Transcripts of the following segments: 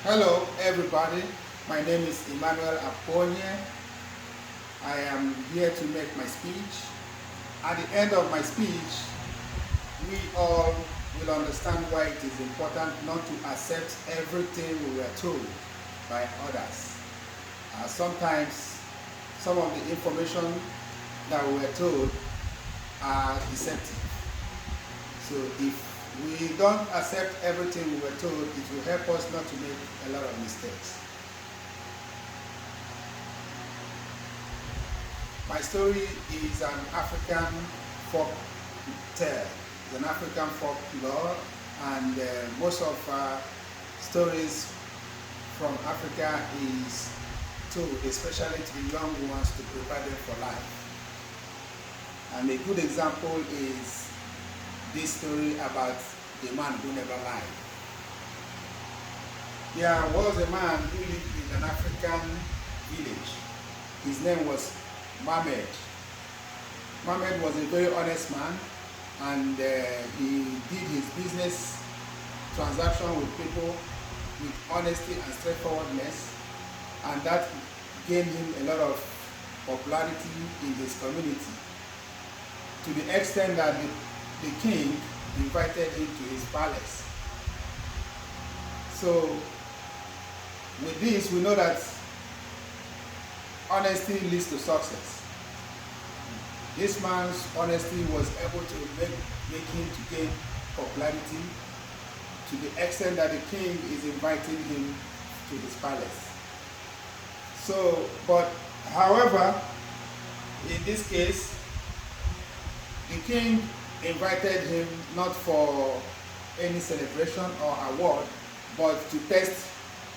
Hello everybody, my name is Emmanuel Aponye. I am here to make my speech. At the end of my speech, we all will understand why it is important not to accept everything we were told by others. Sometimes some of the information that we were told are deceptive. So if we don't accept everything we were told, it will help us not to make a lot of mistakes. My story is an African folk tale. It's an African folklore, and most of stories from Africa is told, especially to the young ones, to prepare them for life. And a good example is this story about the man who never lied. There was a man who lived in an African village. His name was Mohammed. Mohammed was a very honest man, and he did his business transaction with people with honesty and straightforwardness, and that gained him a lot of popularity in his community, to the extent that the king invited him to his palace. So with this, we know that honesty leads to success. This man's honesty was able to make him to gain popularity, to the extent that the king is inviting him to his palace. So, but however, in this case, the king invited him not for any celebration or award, but to test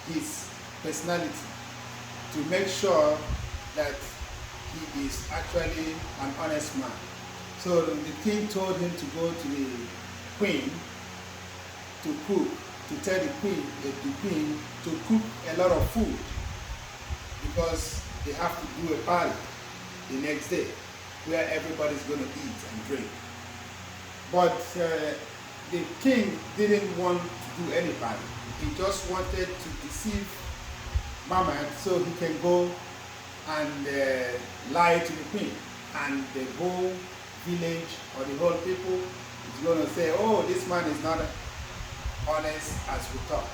his personality, to make sure that he is actually an honest man. So the king told him to go to the queen to cook, to tell the queen to cook a lot of food, because they have to do a party the next day where everybody's going to eat and drink. But the king didn't want to do any party. He just wanted to deceive Mohammed so he can go and lie to the queen, and the whole village or the whole people is going to say, oh, this man is not honest as we thought.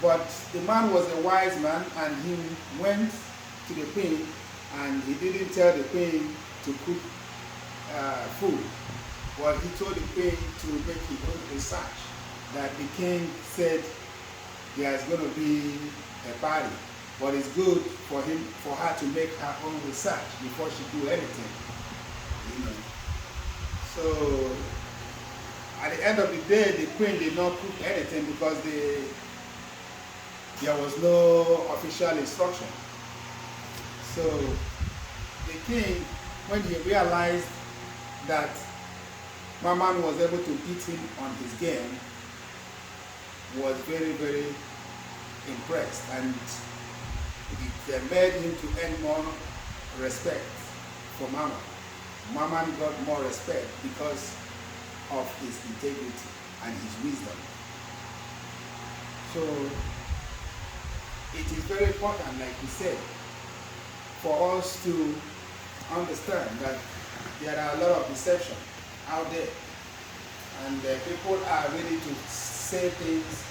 But the man was a wise man, and he went to the queen, and he didn't tell the queen to cook food. Well, he told the queen to make his own research, that the king said there's going to be a party, but it's good for her to make her own research before she do anything. You know. So at the end of the day, the queen did not cook anything because there was no official instruction. So the king, when he realized that Maman was able to beat him on his game, was very, very impressed, and it made him to earn more respect for Maman. Maman got more respect because of his integrity and his wisdom. So it is very important, like we said, for us to understand that there are a lot of deception out there, and people are ready to say things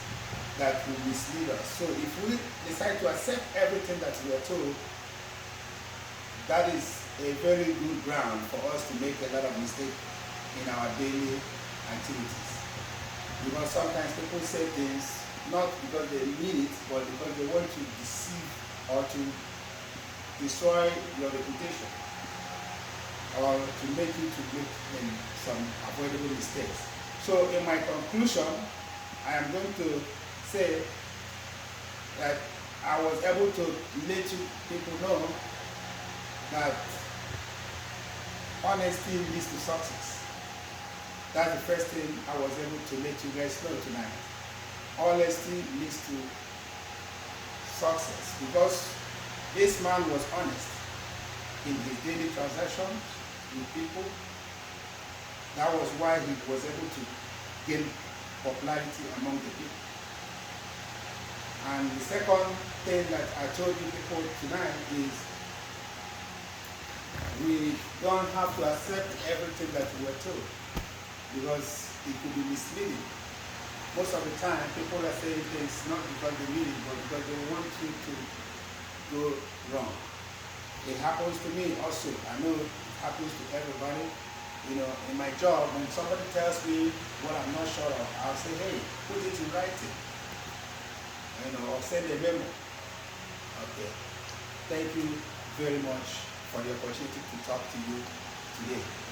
that will mislead us. So if we decide to accept everything that we are told, that is a very good ground for us to make a lot of mistakes in our daily activities. Because sometimes people say things not because they mean it, but because they want to deceive or to destroy your reputation, or to make you to make some avoidable mistakes. So in my conclusion, I am going to say that I was able to let you people know that honesty leads to success. That's the first thing I was able to let you guys know tonight. Honesty leads to success, because this man was honest in his daily transactions with people. That was why he was able to gain popularity among the people. And the second thing that I told you people tonight is we don't have to accept everything that we are told because it could be misleading. Most of the time, people are saying things not because they mean it, but because they want you to go wrong. It happens to me also. I know it happens to everybody. You know, in my job, when somebody tells me what I'm not sure of, I'll say, hey, put it in writing. You know, or send a memo. Okay. Thank you very much for the opportunity to talk to you today.